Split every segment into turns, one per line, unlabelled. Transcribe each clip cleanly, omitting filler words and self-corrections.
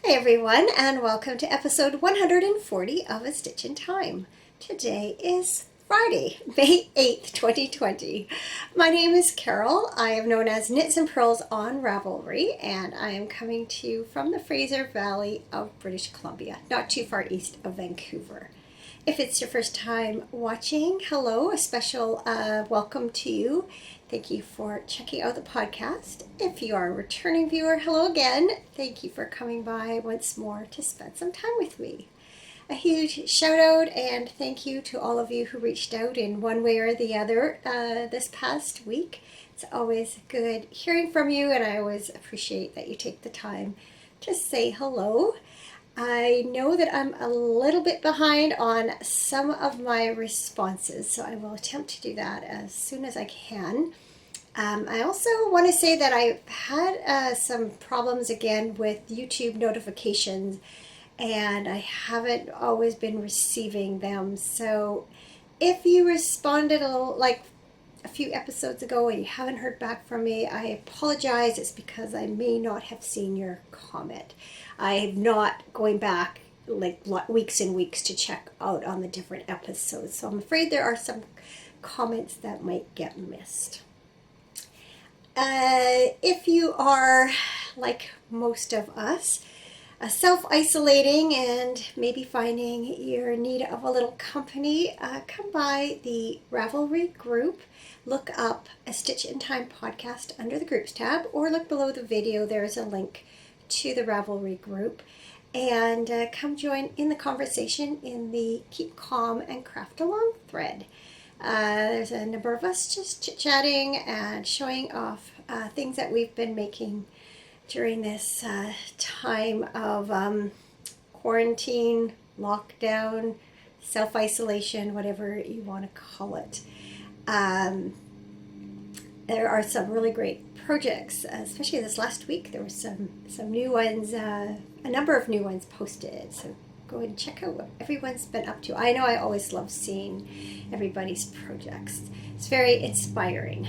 Hi everyone, and welcome to episode 140 of A Stitch in Time. Today is Friday, May 8th, 2020. My name is Carol. I am known as Knitsnpurls on Ravelry, and I am coming to you from the Fraser Valley of British Columbia, not too far east of Vancouver. If it's your first time watching, hello, a special welcome to you. Thank you for checking out the podcast. If you are a returning viewer, hello again. Thank you for coming by once more to spend some time with me. A huge shout out and thank you to all of you who reached out in one way or the other this past week. It's always good hearing from you, and I always appreciate that you take the time to say hello. I know that I'm a little bit behind on some of my responses, so I will attempt to do that as soon as I can. I also want to say that I've had some problems again with YouTube notifications, and I haven't always been receiving them. So if you responded like a few episodes ago and you haven't heard back from me, I apologize. It's because I may not have seen your comment. I'm not going back like weeks and weeks to check out on the different episodes. So I'm afraid there are some comments that might get missed. If you are, like most of us, self-isolating and maybe finding you're in need of a little company, come by the Ravelry group. Look up A Stitch in Time podcast under the groups tab, or look below the video. There's a link to the Ravelry group, and come join in the conversation in the Keep Calm and Craft Along thread. There's a number of us just chit-chatting and showing off things that we've been making during this time of quarantine, lockdown, self-isolation, whatever you want to call it. There are some really great projects, especially this last week. There were some new ones, a number of new ones posted. So go and check out what everyone's been up to. I know I always love seeing everybody's projects. It's very inspiring.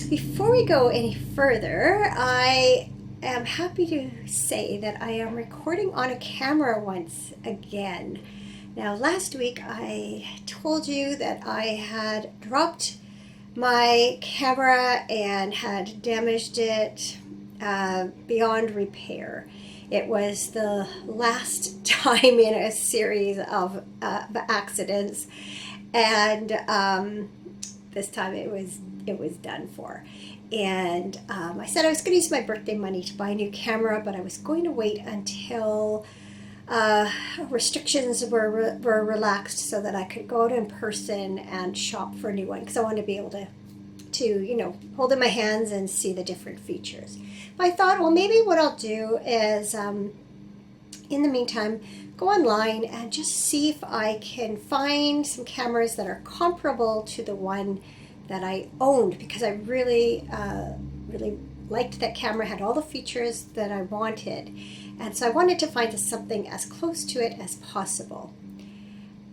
Before we go any further, I am happy to say that I am recording on a camera once again. Now, last week I told you that I had dropped my camera and had damaged it beyond repair. It was the last time in a series of accidents, and this time it was done for. And I said I was going to use my birthday money to buy a new camera, but I was going to wait until restrictions were relaxed so that I could go out in person and shop for a new one, because I wanted to be able to hold in my hands and see the different features. But I thought, well, maybe what I'll do is in the meantime go online and just see if I can find some cameras that are comparable to the one that I owned, because I really liked that camera, had all the features that I wanted, and so I wanted to find something as close to it as possible.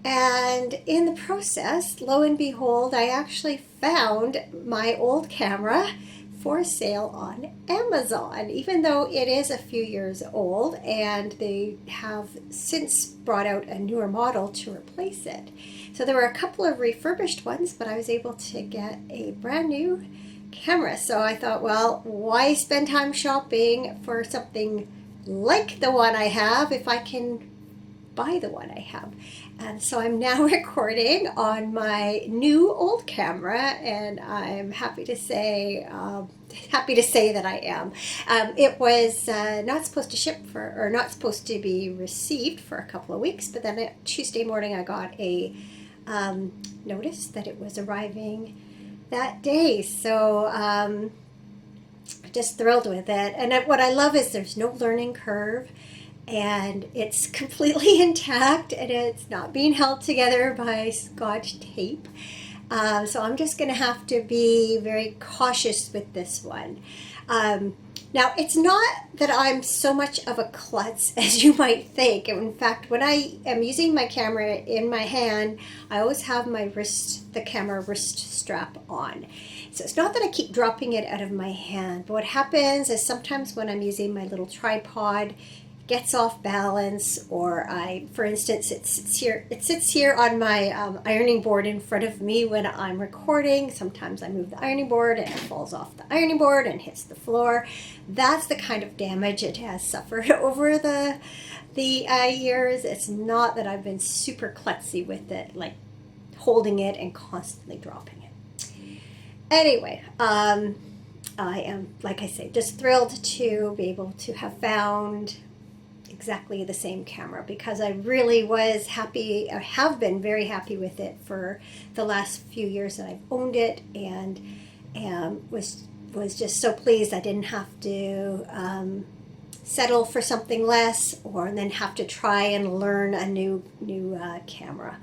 And in the process, lo and behold, I actually found my old camera for sale on Amazon, even though it is a few years old, and they have since brought out a newer model to replace it. So there were a couple of refurbished ones, but I was able to get a brand new camera. So I thought, well, why spend time shopping for something like the one I have if I can buy the one I have? And so I'm now recording on my new old camera, and I'm happy to say that I am. It was not supposed to ship not supposed to be received for a couple of weeks, but then Tuesday morning I got a notice that it was arriving that day. So just thrilled with it. And what I love is there's no learning curve, and it's completely intact, and it's not being held together by Scotch tape. So I'm just going to have to be very cautious with this one. Now, it's not that I'm so much of a klutz as you might think. In fact, when I am using my camera in my hand, I always have my the camera wrist strap on. So it's not that I keep dropping it out of my hand, but what happens is sometimes when I'm using my little tripod, it gets off balance, or for instance, it sits here on my ironing board in front of me when I'm recording. Sometimes I move the ironing board and it falls off the ironing board and hits the floor. That's the kind of damage it has suffered over the years. It's not that I've been super klutzy with it, like holding it and constantly dropping it. Anyway, I am, like I say, just thrilled to be able to have found exactly the same camera, because I really was happy, or have been very happy with it for the last few years that I've owned it, and was just so pleased I didn't have to settle for something less, or then have to try and learn a new camera.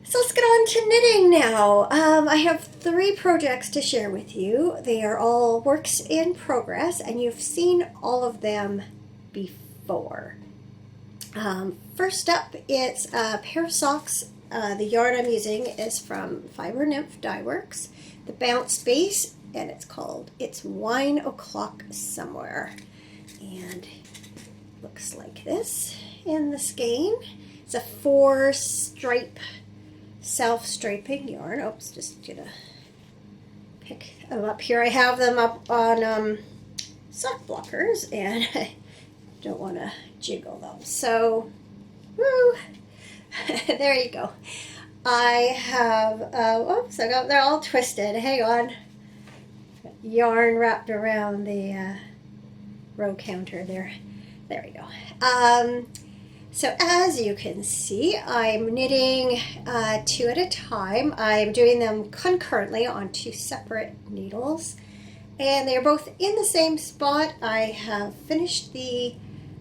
So let's get on to knitting now. I have 3 projects to share with you. They are all works in progress, and you've seen all of them before. First up, it's a pair of socks. The yarn I'm using is from Fiber Nymph Dye Works, the bounce base, and it's called It's Wine O'Clock Somewhere. And it looks like this in the skein. It's a 4-stripe self-striping yarn. Oops, just gonna pick them up here. I have them up on sock blockers, and I don't want to jiggle them. So, woo! There you go. I have, oops, they're all twisted. Hang on. Yarn wrapped around the row counter there. There we go. So as you can see, I'm knitting 2 at a time. I'm doing them concurrently on 2 separate needles, and they're both in the same spot. I have finished the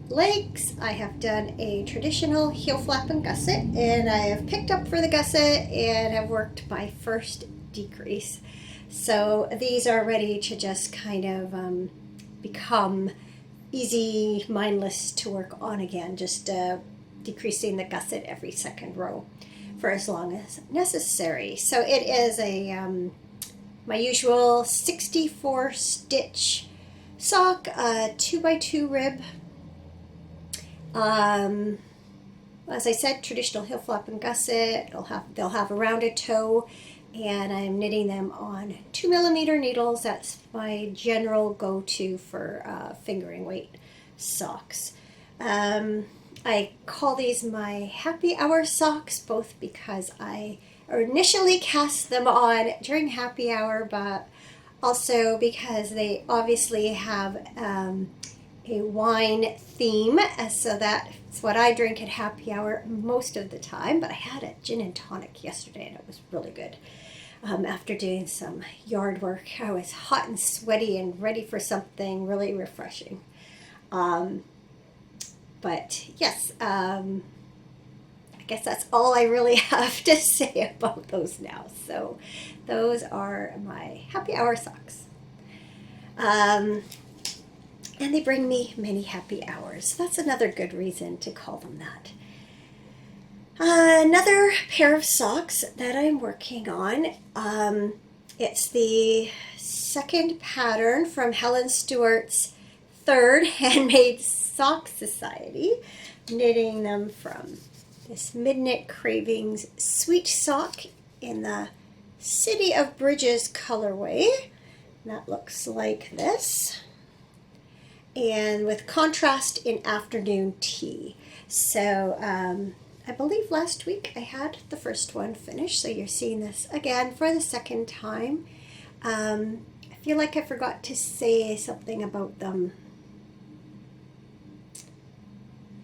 legs. I have done a traditional heel flap and gusset, and I have picked up for the gusset and have worked my first decrease. So these are ready to just kind of become easy, mindless to work on again, just decreasing the gusset every second row for as long as necessary. So it is a my usual 64 stitch sock, 2x2 rib. As I said, traditional heel flap and gusset. They'll have a rounded toe, and I'm knitting them on 2mm needles. That's my general go-to for fingering weight socks. I call these my happy hour socks, both because I initially cast them on during happy hour, but also because they obviously have a wine theme, so that's what I drink at happy hour most of the time. But I had a gin and tonic yesterday, and it was really good. After doing some yard work, I was hot and sweaty and ready for something really refreshing. But yes, I guess that's all I really have to say about those now. So those are my happy hour socks. And they bring me many happy hours. That's another good reason to call them that. Another pair of socks that I'm working on. It's the second pattern from Helen Stewart's 3rd Handmade Sock Society. Knitting them from this Midnight Cravings Sweet Sock in the City of Bridges colorway. And that looks like this. And with contrast in afternoon tea. So I believe last week I had the first one finished, so you're seeing this again for the second time. I feel like I forgot to say something about them.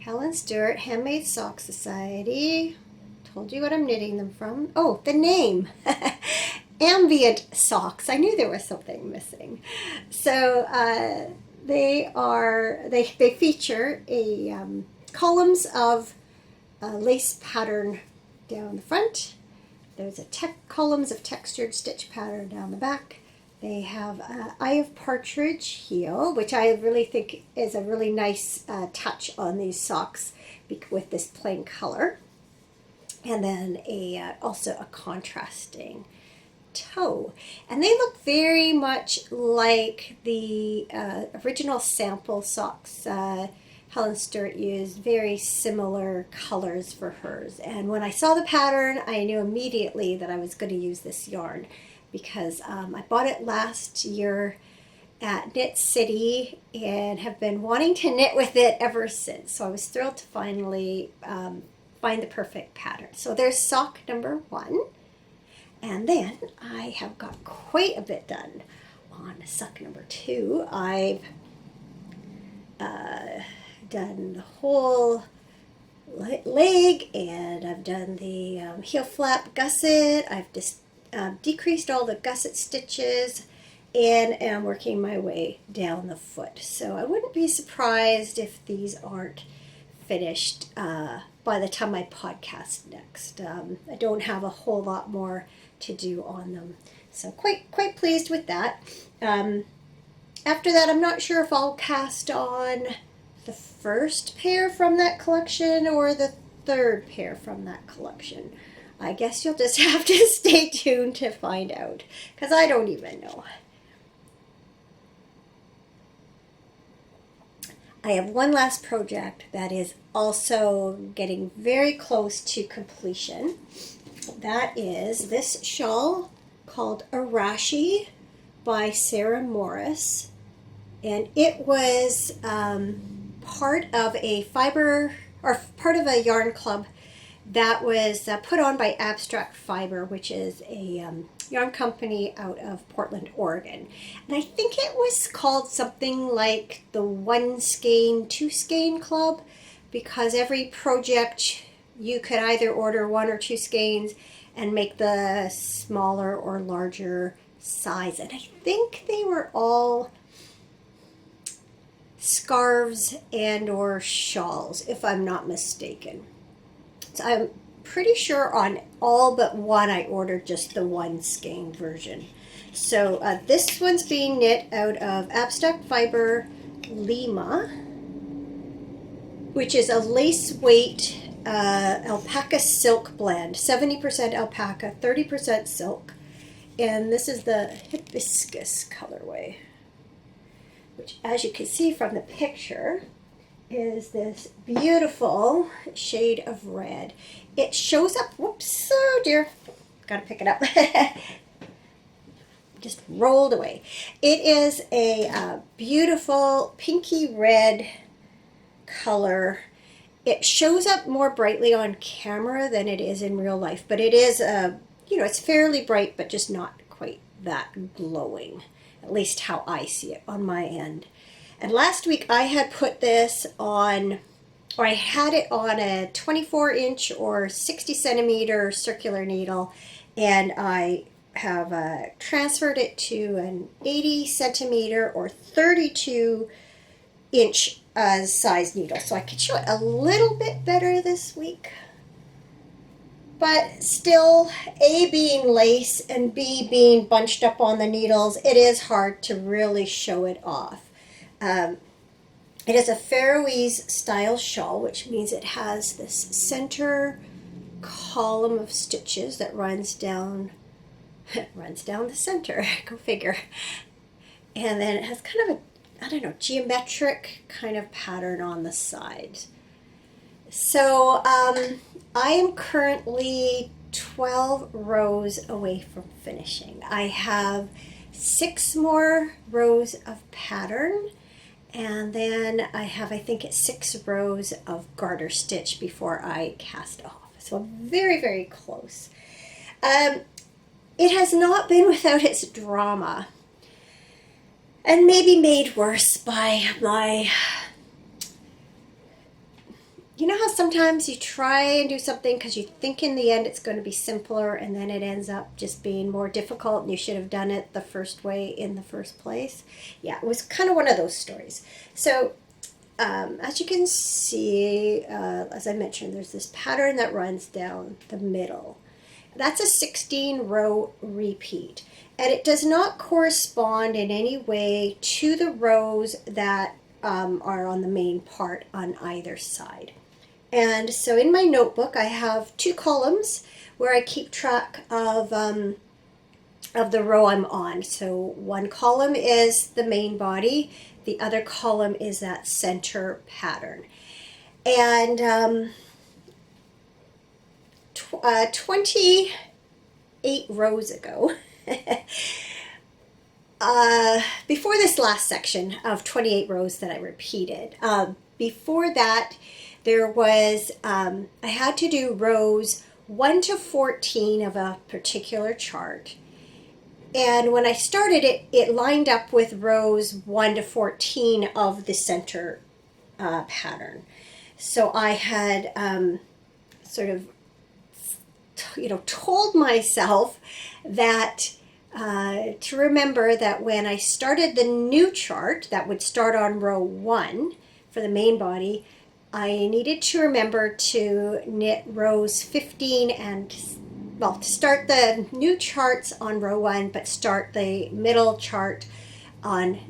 Helen Stewart, Handmade Sock Society. Told you what I'm knitting them from. Oh, the name. Ambient Socks. I knew there was something missing. So they feature columns of lace pattern down the front. There's columns of textured stitch pattern down the back. They have Eye of Partridge heel, which I really think is a really nice touch on these socks with this plain color. And then also a contrasting toe. And they look very much like the original sample socks Helen Stewart used, very similar colors for hers. And when I saw the pattern, I knew immediately that I was going to use this yarn because I bought it last year at Knit City and have been wanting to knit with it ever since. So I was thrilled to finally find the perfect pattern. So there's sock number 1. And then I have got quite a bit done on sock number 2. I've done the whole leg, and I've done the heel flap gusset. I've just decreased all the gusset stitches and am working my way down the foot. So I wouldn't be surprised if these aren't finished by the time I podcast next. I don't have a whole lot more to do on them. So quite pleased with that. After that, I'm not sure if I'll cast on the first pair from that collection or the third pair from that collection. I guess you'll just have to stay tuned to find out, because I don't even know. I have one last project that is also getting very close to completion. That is this shawl called Arashi by Sarah Morris. And it was part of a yarn club that was put on by Abstract Fiber, which is a yarn company out of Portland, Oregon. And I think it was called something like the 1 skein, 2 skein club, because every project you could either order 1 or 2 skeins and make the smaller or larger size. And I think they were all scarves and or shawls, if I'm not mistaken. So I'm pretty sure on all but one I ordered just the 1 skein version. So this one's being knit out of Abstract Fiber Lima, which is a lace weight alpaca silk blend, 70% alpaca, 30% silk. And this is the hibiscus colorway, which, as you can see from the picture, is this beautiful shade of red. It shows up, whoops, oh dear, gotta pick it up. Just rolled away. It is a beautiful pinky red color. It shows up more brightly on camera than it is in real life, but it is, it's fairly bright, but just not quite that glowing, at least how I see it on my end. And last week I had put this on, or I had it on a 24-inch or 60 centimeter circular needle, and I have transferred it to an 80 centimeter or 32-inch size needle, so I could show it a little bit better this week. But still, A, being lace, and B, being bunched up on the needles, it is hard to really show it off. It is a Faroese style shawl, which means it has this center column of stitches that runs down the center. Go figure. And then it has kind of a, geometric kind of pattern on the sides. So I am currently 12 rows away from finishing. I have 6 more rows of pattern, and then I have, I think it's 6 rows of garter stitch before I cast off. So I'm very, very close. It has not been without its drama, and maybe made worse by my, you know how sometimes you try and do something because you think in the end it's going to be simpler, and then it ends up just being more difficult and you should have done it the first way in the first place? Yeah, it was kind of one of those stories. So as you can see, as I mentioned, there's this pattern that runs down the middle. That's a 16 row repeat, and it does not correspond in any way to the rows that are on the main part on either side. And so in my notebook I have 2 columns where I keep track of of the row I'm on. So one column is the main body, the other column is that center pattern. And 28 rows ago, before this last section of 28 rows that I repeated, before that there was, I had to do rows 1 to 14 of a particular chart. And when I started it, it lined up with rows 1 to 14 of the center pattern. So I had sort of, told myself that to remember that when I started the new chart that would start on row 1 for the main body, I needed to remember to knit rows 15 and, well, to start the new charts on row 1, but start the middle chart on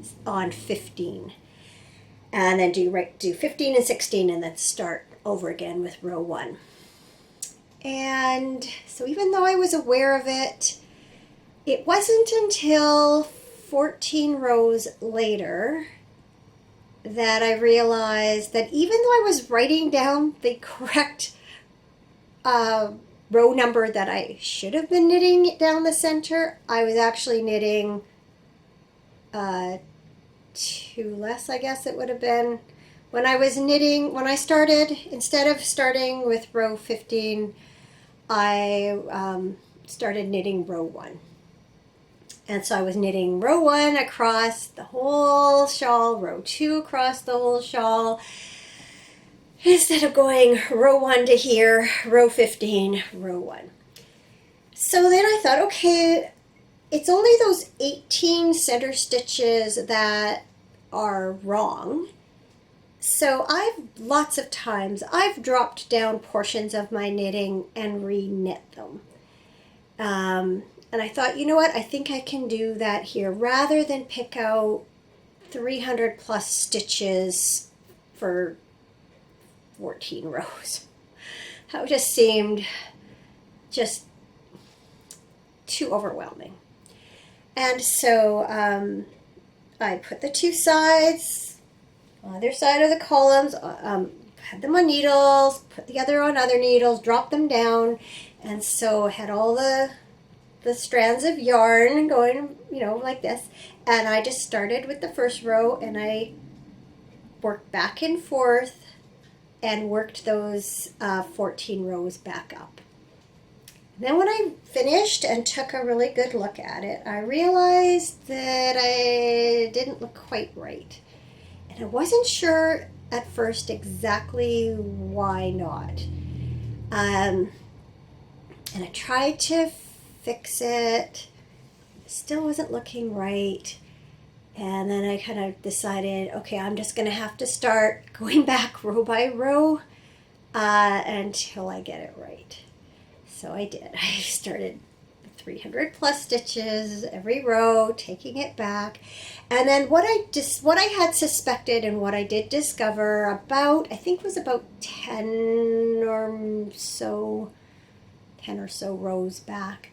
15. And then do 15 and 16 and then start over again with row 1. And so even though I was aware of it, it wasn't until 14 rows later that I realized that even though I was writing down the correct row number that I should have been knitting down the center, I was actually knitting 2 less, I guess it would have been. When I started, instead of starting with row 15, I started knitting row 1. And so I was knitting row 1 across the whole shawl, row 2 across the whole shawl, instead of going row 1 to here, row 15, row 1. So then I thought, okay, it's only those 18 center stitches that are wrong. So lots of times I've dropped down portions of my knitting and re-knit them. And I thought, you know what, I think I can do that here rather than pick out 300 plus stitches for 14 rows. That just seemed just too overwhelming. And so I put the 2 sides, either side of the columns, had them on needles, put the other on other needles, dropped them down, and so I had all the strands of yarn going, like this. And I just started with the first row and I worked back and forth and worked those 14 rows back up. And then when I finished and took a really good look at it, I realized that I didn't look quite right. And I wasn't sure at first exactly why not. And I tried to fix it, still wasn't looking right. And then I kind of decided, okay, I'm just going to have to start going back row by row until I get it right. So I did. I started 300 plus stitches every row, taking it back. And then what I had suspected and what I did discover about, I think was about 10 or so rows back,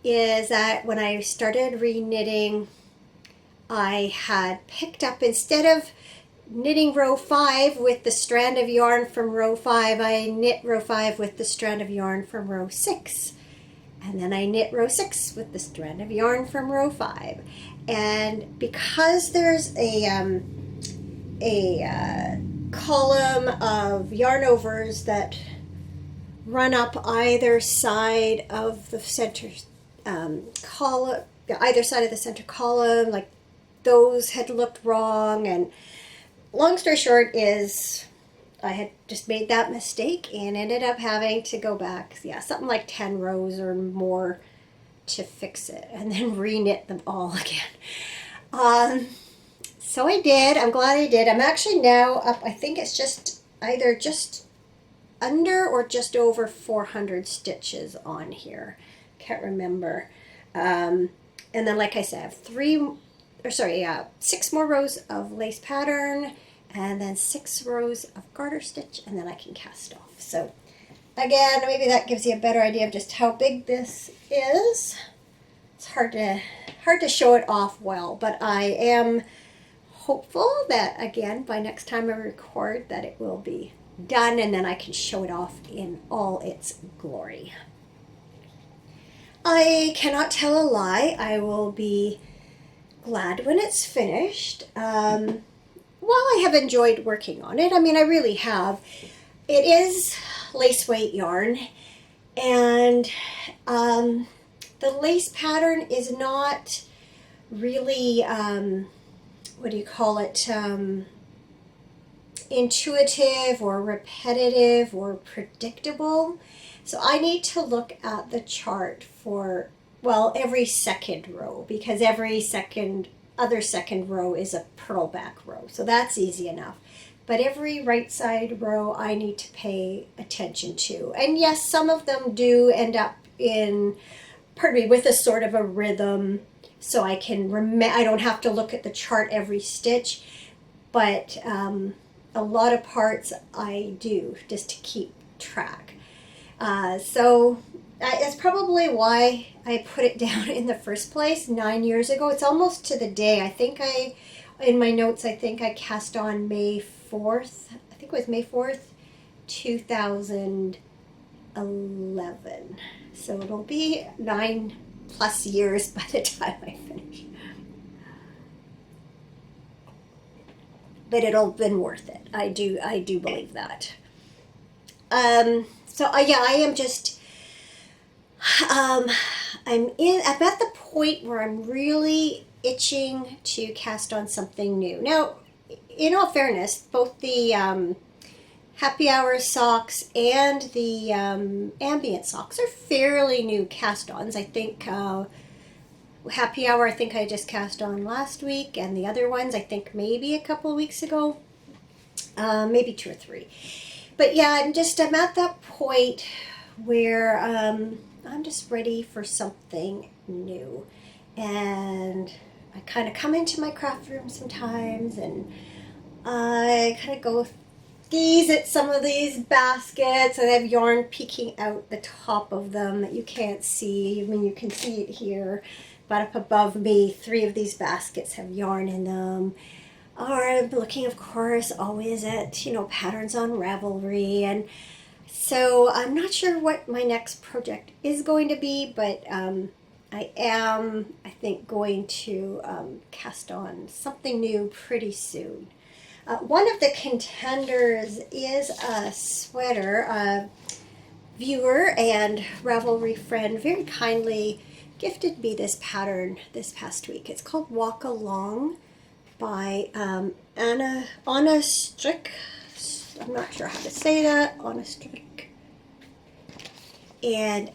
is that when I started re-knitting, I had picked up, instead of knitting row 5 with the strand of yarn from row 5, I knit row 5 with the strand of yarn from row 6. And then I knit row 6 with the strand of yarn from row 5. And because there's a column of yarn overs that run up either side of the center column, either side of the center column, like those had looked wrong. And long story short is I had just made that mistake and ended up having to go back, something like 10 rows or more to fix it and then re-knit them all again. So I did. I'm glad I did. I'm actually now up, I think it's just either just under or just over 400 stitches on here. Can't remember. And then, like I said, I have 6 more rows of lace pattern and then 6 rows of garter stitch, and then I can cast off. So again, maybe that gives you a better idea of just how big this is. it's hard to show it off well, but I am hopeful that, again, by next time I record, that it will be done and then I can show it off in all its glory. I cannot tell a lie. I will be glad when it's finished. While I have enjoyed working on it, I mean, I really have. It is lace weight yarn, and the lace pattern is not really, what do you call it, intuitive or repetitive or predictable. So I need to look at the chart for, well, every second row, because every other second row is a purl back row. So that's easy enough. But every right side row I need to pay attention to. And yes, some of them do end up with a sort of a rhythm, so I can I don't have to look at the chart every stitch, but a lot of parts I do just to keep track. So that's probably why I put it down in the first place 9 years ago. It's almost to the day. In my notes, I think I cast on May 4th. I think it was May 4th, 2011. So it'll be 9+ years by the time I finish. But it'll have been worth it. I do believe that. I am just, I'm at the point where I'm really itching to cast on something new. Now, in all fairness, both the Happy Hour socks and the ambient socks are fairly new cast-ons. I think Happy Hour, I think I just cast on last week, and the other ones I think maybe a couple of weeks ago, maybe 2 or 3. But yeah, I'm at that point where I'm just ready for something new. And I kind of come into my craft room sometimes, and I kind of go gaze at some of these baskets, and I have yarn peeking out the top of them that you can't see. I mean, you can see it here, but up above me, 3 of these baskets have yarn in them. Or I'm looking, of course, always at, patterns on Ravelry. And so I'm not sure what my next project is going to be, but I am, I think, going to cast on something new pretty soon. One of the contenders is a sweater. A viewer and Ravelry friend very kindly gifted me this pattern this past week. It's called Walk Along by Anna Strick. I'm not sure how to say that. Anna Strick. And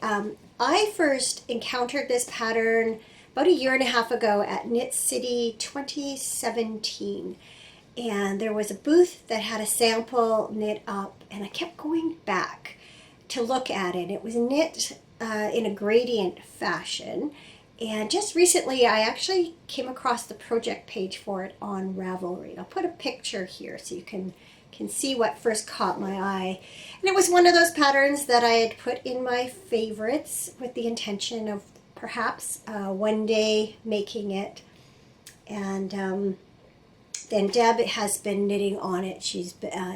I first encountered this pattern about 1.5 years ago at Knit City 2017. And there was a booth that had a sample knit up, and I kept going back to look at it. It was knit in a gradient fashion. And just recently, I actually came across the project page for it on Ravelry. I'll put a picture here so you can see what first caught my eye. And it was one of those patterns that I had put in my favorites with the intention of perhaps one day making it. And then Deb has been knitting on it. She's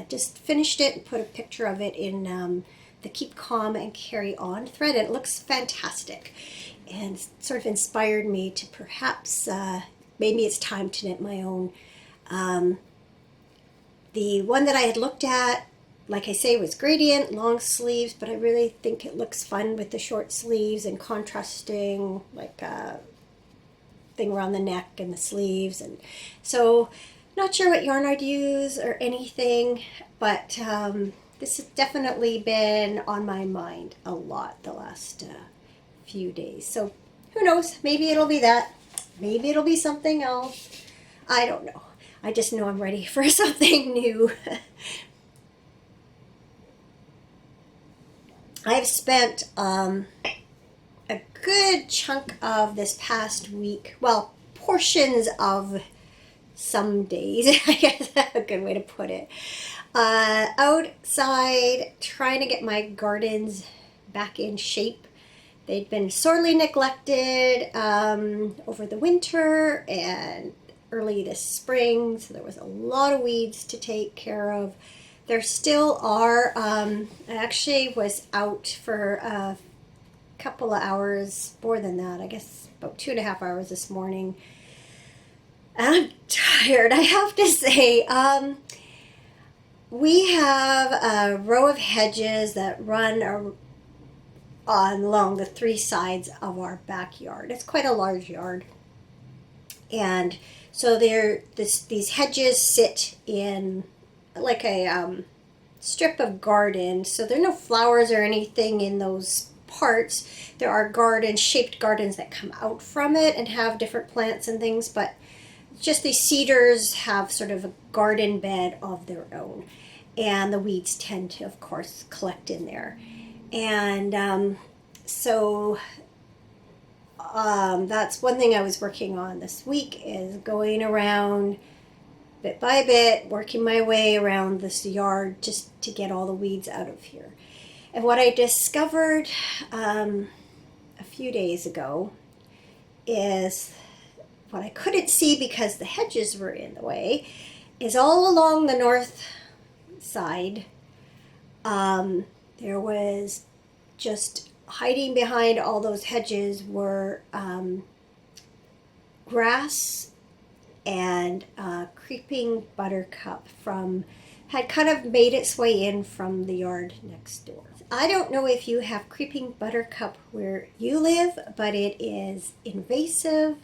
just finished it and put a picture of it in the Keep Calm and Carry On thread. And it looks fantastic, and sort of inspired me to perhaps, maybe it's time to knit my own. The one that I had looked at, like I say, was gradient, long sleeves, but I really think it looks fun with the short sleeves and contrasting, like thing around the neck and the sleeves. And so, not sure what yarn I'd use or anything, but this has definitely been on my mind a lot the last few days. So who knows? Maybe it'll be that. Maybe it'll be something else. I don't know. I just know I'm ready for something new. I've spent a good chunk of this past week, well, portions of some days, I guess that's a good way to put it, outside trying to get my gardens back in shape. They'd been sorely neglected over the winter and early this spring, so there was a lot of weeds to take care of. There still are. I actually was out for a couple of hours, more than that, I guess about 2.5 hours this morning. I'm tired, I have to say. We have a row of hedges that run along the 3 sides of our backyard. It's quite a large yard. And so these hedges sit in like a strip of garden. So there are no flowers or anything in those parts. There are shaped gardens that come out from it and have different plants and things, but just these cedars have sort of a garden bed of their own. And the weeds tend to, of course, collect in there. And so that's one thing I was working on this week, is going around bit by bit, working my way around this yard just to get all the weeds out of here. And what I discovered a few days ago is what I couldn't see because the hedges were in the way, is all along the north side, there was just hiding behind all those hedges were grass and creeping buttercup had kind of made its way in from the yard next door. I don't know if you have creeping buttercup where you live, but it is invasive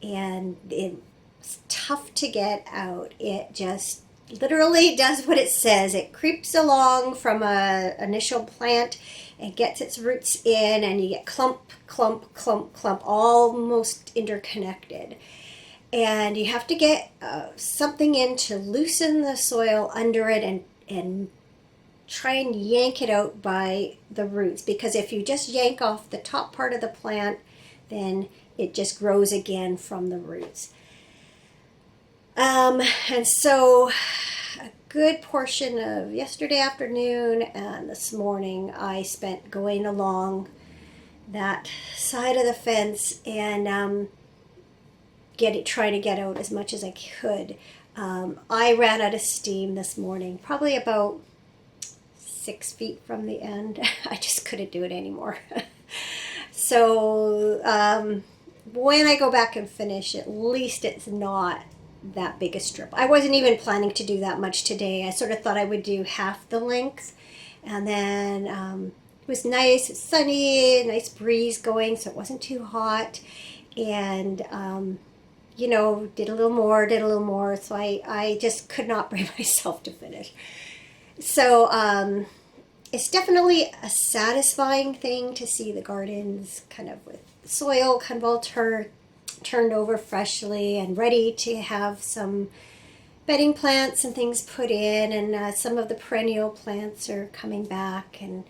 and it's tough to get out. It just literally does what it says. It creeps along from a initial plant and gets its roots in, and you get clump, clump, clump, clump, almost interconnected. And you have to get something in to loosen the soil under it and try and yank it out by the roots. Because if you just yank off the top part of the plant, then it just grows again from the roots. And so a good portion of yesterday afternoon and this morning I spent going along that side of the fence and trying to get out as much as I could. I ran out of steam this morning, probably about 6 feet from the end. I just couldn't do it anymore. So when I go back and finish, at least it's not that big a strip. I wasn't even planning to do that much today. I sort of thought I would do half the length, and then it was nice, it's sunny, nice breeze going, so it wasn't too hot, and did a little more, so I just could not bring myself to finish. So it's definitely a satisfying thing to see the gardens kind of with the soil kind of all turned over freshly and ready to have some bedding plants and things put in, and some of the perennial plants are coming back. And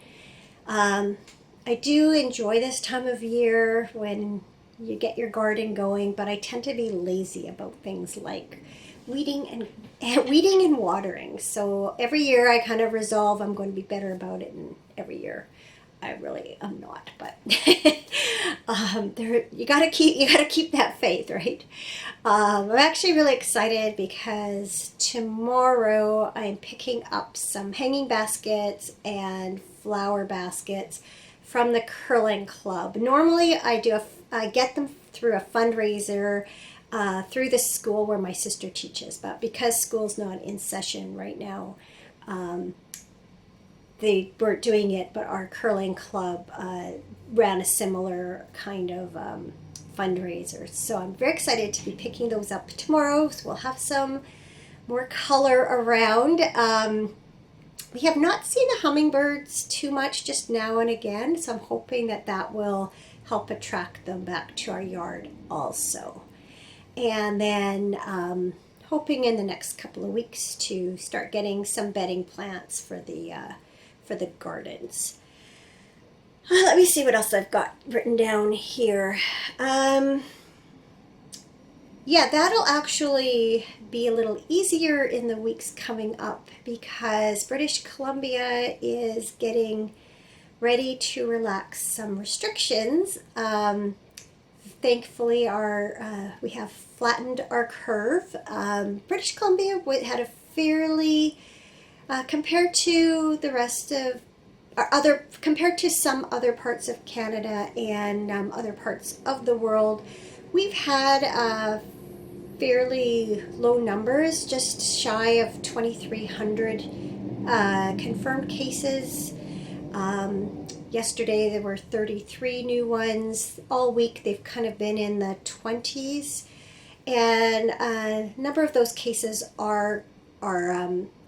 I do enjoy this time of year when you get your garden going, but I tend to be lazy about things like weeding and watering. So every year I kind of resolve I'm going to be better about it, and every year I really am not. But you gotta keep that faith, right? I'm actually really excited because tomorrow I'm picking up some hanging baskets and flower baskets from the curling club. Normally I get them through a fundraiser through the school where my sister teaches, but because school's not in session right now, they weren't doing it, but our curling club ran a similar kind of fundraiser. So I'm very excited to be picking those up tomorrow, so we'll have some more color around. We have not seen the hummingbirds too much, just now and again, so I'm hoping that will help attract them back to our yard also. And then hoping in the next couple of weeks to start getting some bedding plants for the gardens. Let me see what else I've got written down here. Yeah, that'll actually be a little easier in the weeks coming up because British Columbia is getting ready to relax some restrictions. Thankfully, we have flattened our curve. British Columbia had a fairly, compared to the rest of compared to some other parts of Canada and other parts of the world, we've had fairly low numbers, just shy of 2,300 confirmed cases. Yesterday there were 33 new ones. All week they've kind of been in the 20s, and a number of those cases are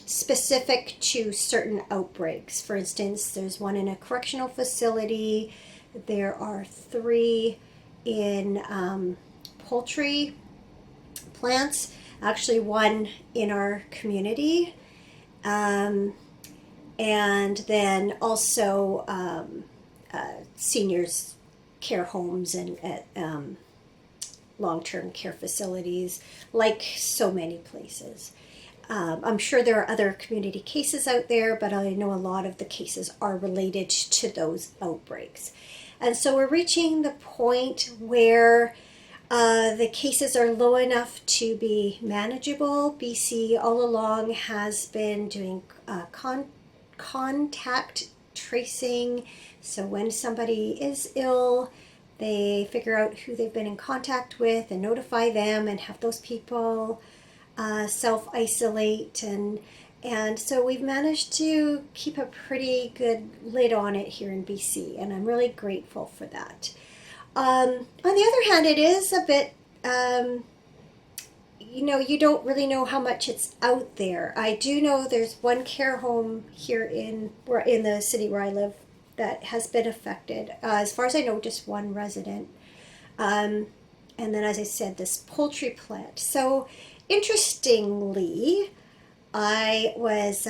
specific to certain outbreaks. For instance, there's one in a correctional facility. There are 3 in poultry plants. Actually, 1 in our community. And then also seniors care homes and long-term care facilities, like so many places. I'm sure there are other community cases out there, but I know a lot of the cases are related to those outbreaks. And so we're reaching the point where the cases are low enough to be manageable. BC all along has been doing contact tracing. So when somebody is ill, they figure out who they've been in contact with and notify them and have those people self-isolate. And so we've managed to keep a pretty good lid on it here in BC, and I'm really grateful for that. On the other hand, it is a bit, you don't really know how much it's out there. I do know there's one care home here in the city where I live that has been affected. As far as I know, just one resident. And then, as I said, this poultry plant. So, interestingly, I was,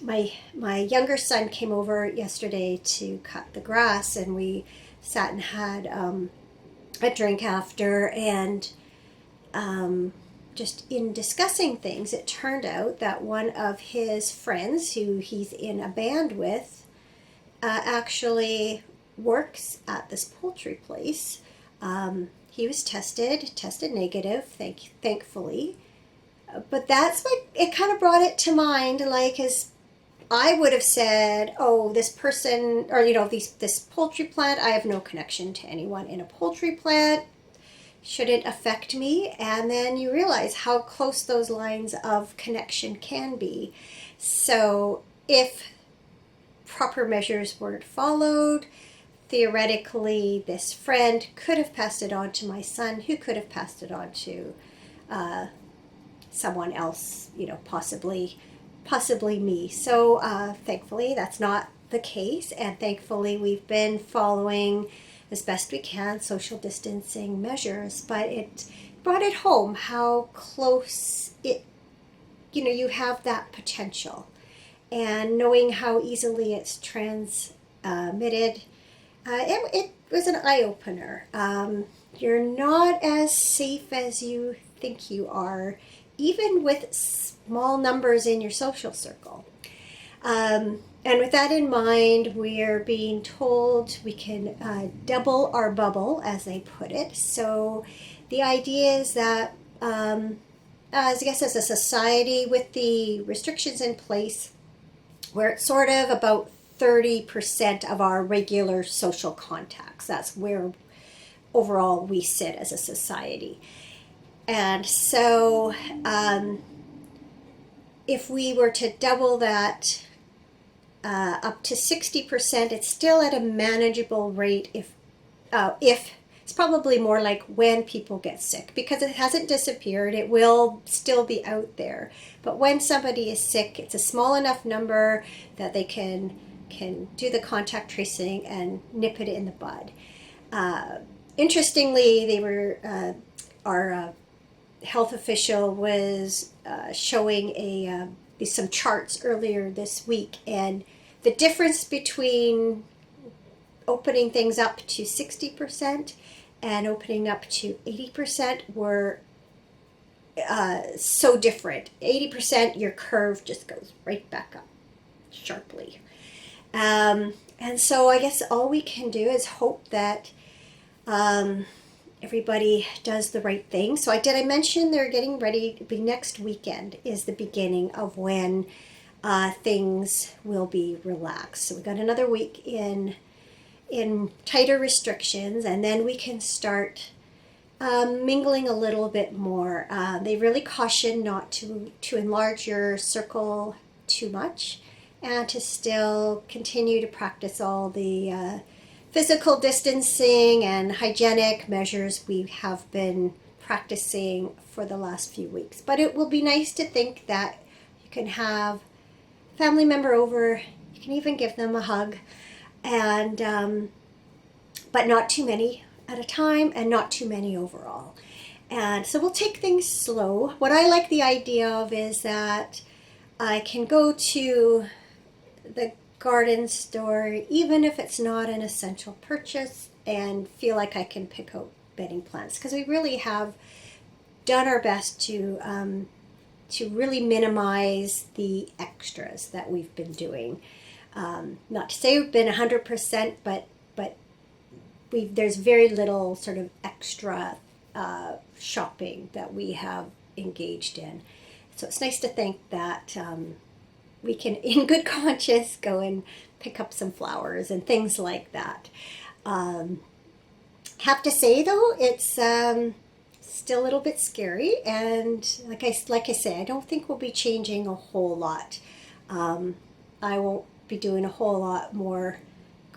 my younger son came over yesterday to cut the grass, and we sat and had a drink after, and just in discussing things, it turned out that one of his friends, who he's in a band with, actually works at this poultry place. He was tested negative, thankfully. But that's what it kind of brought it to mind, like, as I would have said, oh, this person, or, this poultry plant, I have no connection to anyone in a poultry plant, shouldn't affect me. And then you realize how close those lines of connection can be. So if proper measures weren't followed, theoretically, this friend could have passed it on to my son, who could have passed it on to someone else, possibly me. So thankfully, that's not the case, and thankfully, we've been following as best we can social distancing measures. But it brought it home how close you have that potential, and knowing how easily it's transmitted. It was an eye-opener. You're not as safe as you think you are, even with small numbers in your social circle. And with that in mind, we're being told we can double our bubble, as they put it. So the idea is that, as a society, with the restrictions in place, we're at sort of about 30% of our regular social contacts. That's where overall we sit as a society. And so if we were to double that up to 60%, it's still at a manageable rate. If it's probably more like when people get sick, because it hasn't disappeared, it will still be out there. But when somebody is sick, it's a small enough number that they can do the contact tracing and nip it in the bud. Interestingly, our health official was showing some charts earlier this week, and the difference between opening things up to 60% and opening up to 80% were so different. 80%, your curve just goes right back up sharply. And so I guess all we can do is hope that everybody does the right thing. So I mention they're getting ready to be next weekend is the beginning of when things will be relaxed. So we've got another week in tighter restrictions, and then we can start mingling a little bit more. They really caution not to enlarge your circle too much, and to still continue to practice all the physical distancing and hygienic measures we have been practicing for the last few weeks. But it will be nice to think that you can have a family member over, you can even give them a hug, and but not too many at a time and not too many overall. And so we'll take things slow. What I like the idea of is that I can go to the garden store even if it's not an essential purchase and feel like I can pick out bedding plants, because we really have done our best to really minimize the extras that we've been doing. Not to say we've been 100%, but there's very little sort of extra shopping that we have engaged in. So it's nice to think that we can, in good conscience, go and pick up some flowers and things like that. Have to say though, it's still a little bit scary, and like I say, I don't think we'll be changing a whole lot. I won't be doing a whole lot more,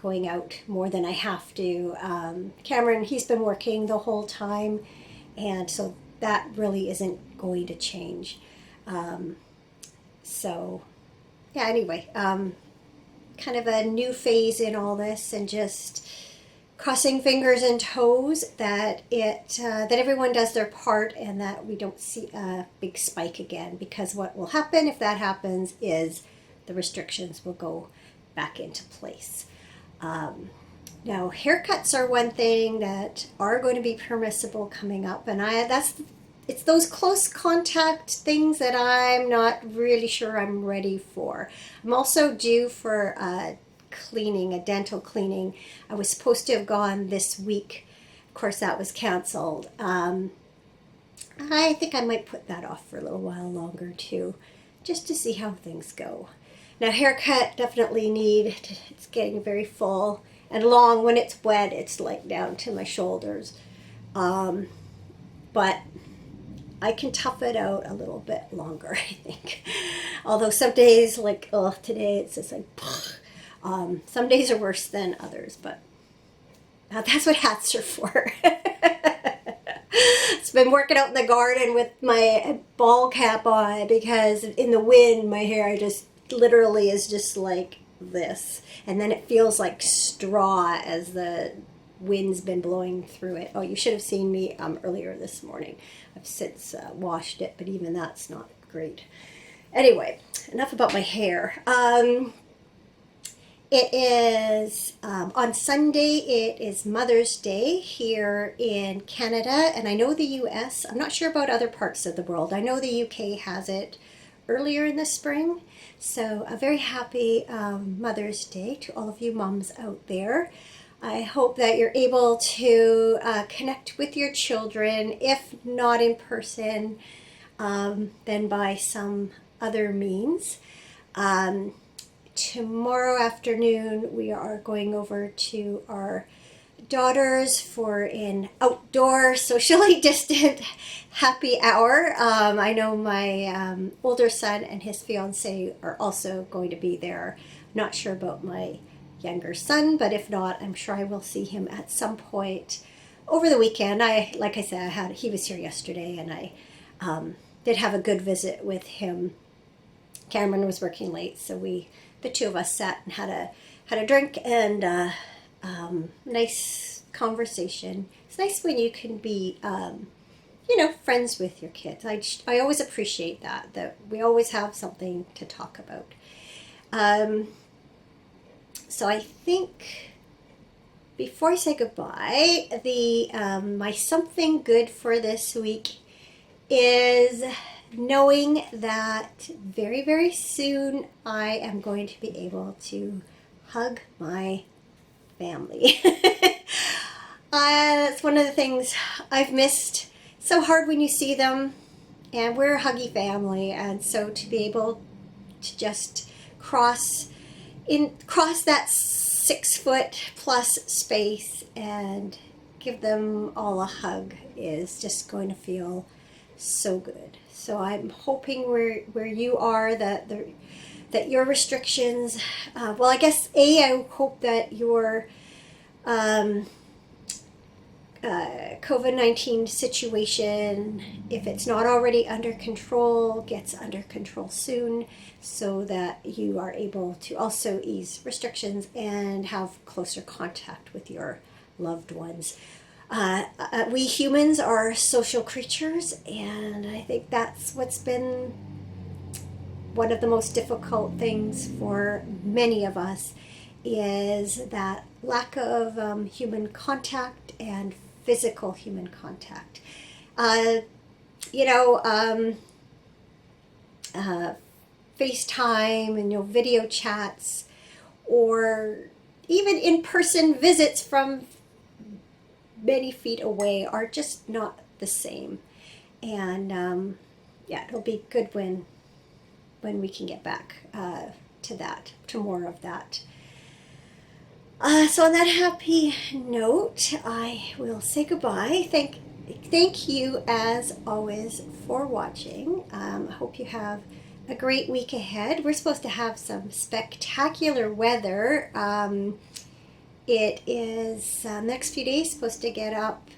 going out more than I have to. Cameron, he's been working the whole time, and so that really isn't going to change. So yeah, anyway, kind of a new phase in all this, and just crossing fingers and toes that that everyone does their part and that we don't see a big spike again, because what will happen if that happens is the restrictions will go back into place. Now, haircuts are one thing that are going to be permissible coming up, and it's those close contact things that I'm not really sure I'm ready for. I'm also due for a dental cleaning. I was supposed to have gone this week. Of course, that was canceled. I think I might put that off for a little while longer too, just to see how things go. Now, haircut definitely it's getting very full and long. When it's wet, it's like down to my shoulders. But I can tough it out a little bit longer, I think. Although some days, like, today, it's just like, some days are worse than others, but that's what hats are for. It's been working out in the garden with my ball cap on, because in the wind, my hair just literally is just like this, and then it feels like straw as the wind's been blowing through it. Oh, you should have seen me earlier this morning. I've since washed it, but even that's not great. Anyway, enough about my hair. It is on Sunday, it is Mother's Day here in Canada, and I know the US, I'm not sure about other parts of the world. I know the UK has it earlier in the spring. So a very happy Mother's Day to all of you moms out there. I hope that you're able to connect with your children, if not in person, then by some other means. Tomorrow afternoon, we are going over to our daughters for an outdoor, socially distant happy hour. I know my older son and his fiance are also going to be there. Not sure about my younger son, but if not, I'm sure I will see him at some point over the weekend. Like I said, he was here yesterday, and I did have a good visit with him. Cameron was working late, so the two of us sat and had a drink and nice conversation. It's nice when you can be, friends with your kids. I always appreciate that we always have something to talk about. So I think before I say goodbye, my something good for this week is knowing that very, very soon I am going to be able to hug my family. That's one of the things I've missed. So hard when you see them, and we're a huggy family, and so to be able to just cross that 6 foot plus space and give them all a hug is just going to feel so good. So I'm hoping where you are that your restrictions, well, I guess I hope that your COVID-19 situation, if it's not already under control, gets under control soon, so that you are able to also ease restrictions and have closer contact with your loved ones. We humans are social creatures, and I think that's what's been one of the most difficult things for many of us, is that lack of human contact and physical human contact. FaceTime and video chats, or even in-person visits from many feet away are just not the same. And it'll be good when we can get back to more of that. So on that happy note, I will say goodbye. Thank you as always for watching. I hope you have a great week ahead. We're supposed to have some spectacular weather. It is next few days supposed to get up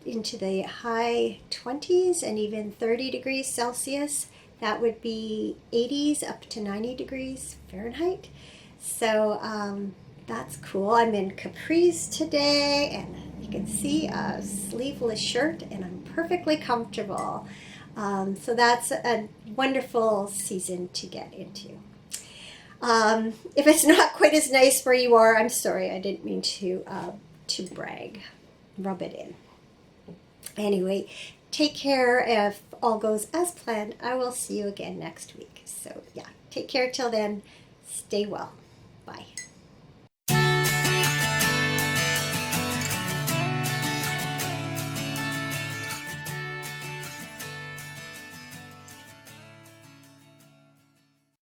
into the high 20s and even 30 degrees Celsius. That would be 80s up to 90 degrees Fahrenheit. So that's cool. I'm in capris today, and you can see a sleeveless shirt, and I'm perfectly comfortable. So that's a wonderful season to get into. If it's not quite as nice where you are, I'm sorry. I didn't mean to brag. Rub it in. Anyway, take care. If all goes as planned, I will see you again next week. So yeah, take care till then. Stay well. Bye.